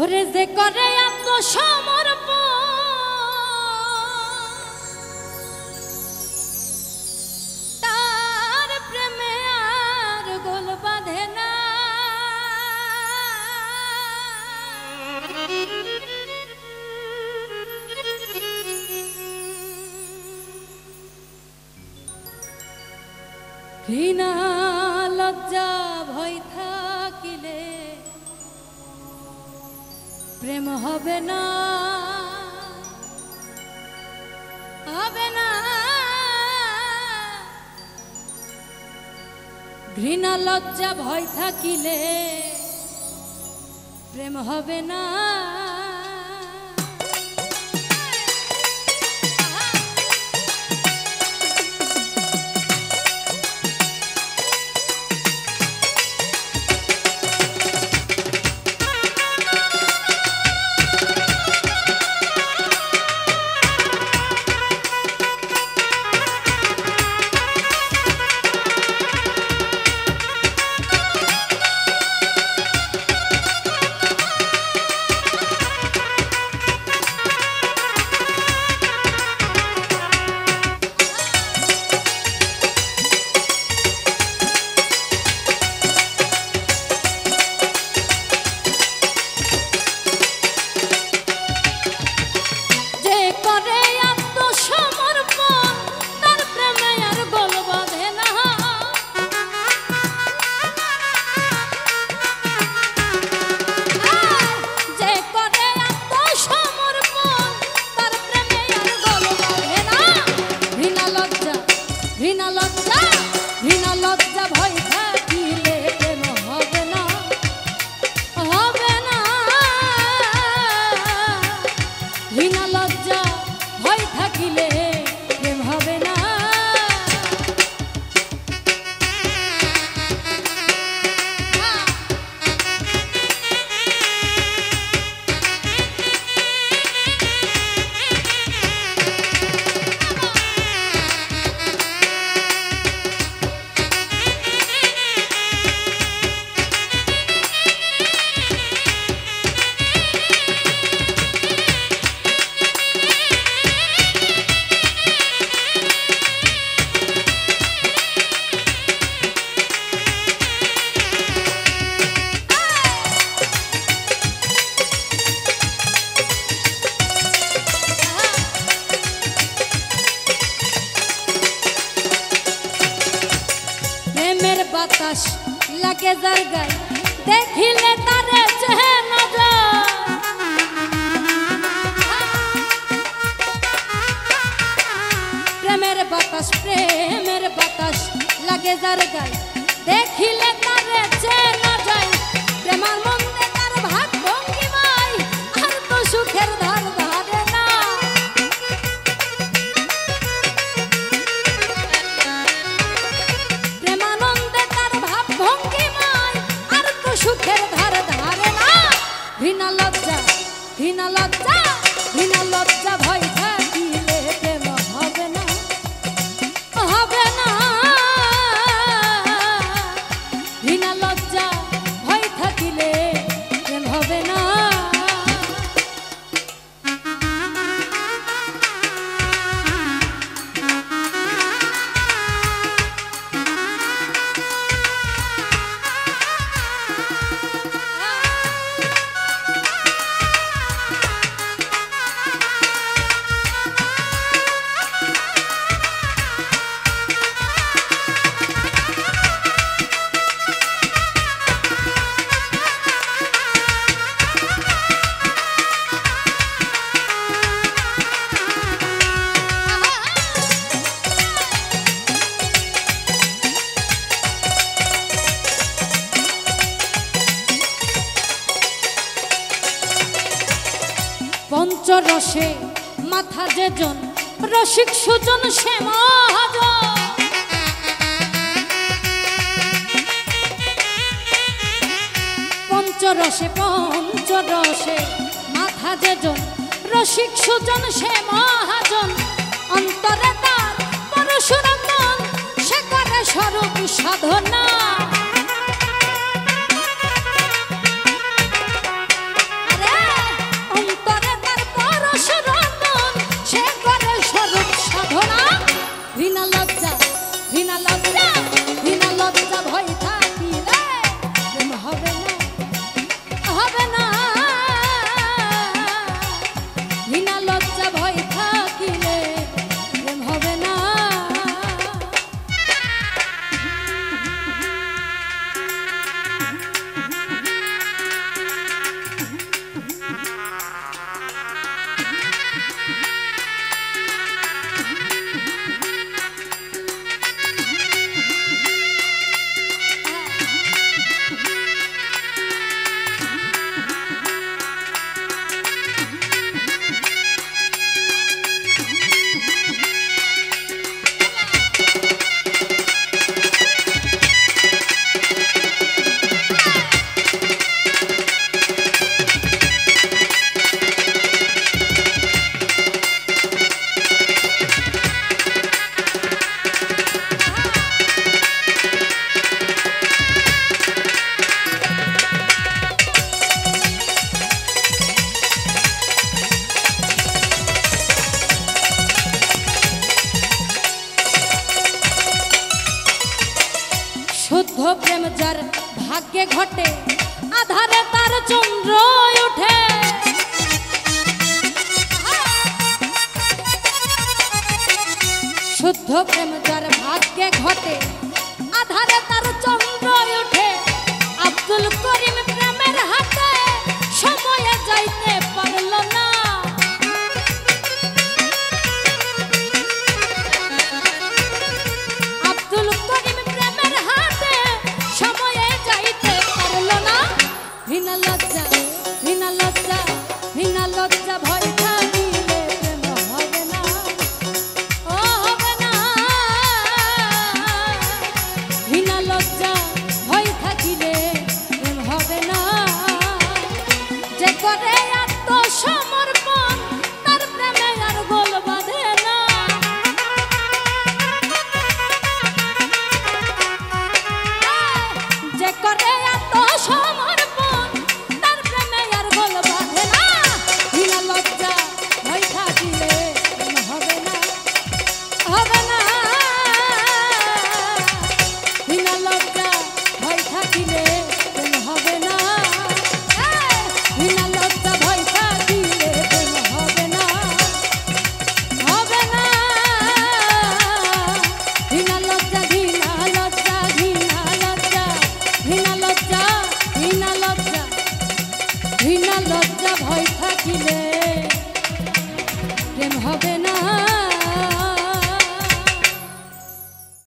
ওরে যে করে আত্মসমর্পণ তার প্রেমে আর গোল বাঁধে না। ঘৃণা লজ্জা ভয় থাকিলে প্রেম হবে না, হবে না। ঘৃণা লজ্জা ভয় থাকিলে প্রেম হবে না। ঘৃণা লজ্জা ভয় থাকিলে প্রেম হবে না, হবে না। ঘৃণা লজ্জা ভয় থাকিলে প্রেম হবে না। বাতাস লাগে যার গায়ে দেখিলে তারে চেহে না যায়। প্রেমের বাতাস লাগে যার গায়ে দেখিলে তারে চেহে না যায়। প্রেমার মন্দে তার ভাগ ভঙ্গিমায় আর তো সুখের ধার ধারে না। সুখের ধার ধারে না। ঘৃণা লজ্জা ঘৃণা লজ্জা ঘৃণা লজ্জা ভয় থাকিলে প্রেম হবে না, হবে না। ঘৃণা লজ্জা ভয় থাকিলে প্রেম হবে না। পঞ্চরসে মাথা যেজন রসিক সুজন সে মহাজন। পঞ্চরসে মাথা যেজন রসিক সুজন সে মহাজন। অন্তরে তার পরশুরাম সে করে স্বরূপ সাধনা। আরে প্রেম যার ভাগ্যে ঘটে আধারে তার চন্দ্র ওঠে। আব্দুল করিম প্রেমের হাতে সময়ে যাইতে পারল না। আব্দুল করিম প্রেমের হাতে সময়ে যাইতে পারল না। হীনা লজ্জা হীনা লজ্জা হীনা লজ্জা ভয় থাকিলে প্রেম হবে না, ও হবে না। হীনা লজ্জা ভয় থাকিলে প্রেম হবে না। যে করে আত্মসমর্পণ তার প্রেমে আর গোল বাঁধে না। যে করে আত্মসমর্পণ তার প্রেমে আর গোল বাঁধে না। হীনা লজ্জা ভয় থাকিলে প্রেম হবে না, হবে না। হীনা লজ্জা ভয় থাকিলে প্রেম হবে না। হীনা লজ্জা ভয় থাকিলে প্রেম হবে না, হবে না। হীনা লজ্জা ঘৃণা লজ্জা ঘৃণা লজ্জা ঘৃণা লজ্জা ঘৃণা লজ্জা ঘৃণা লজ্জা ভয় থাকিলে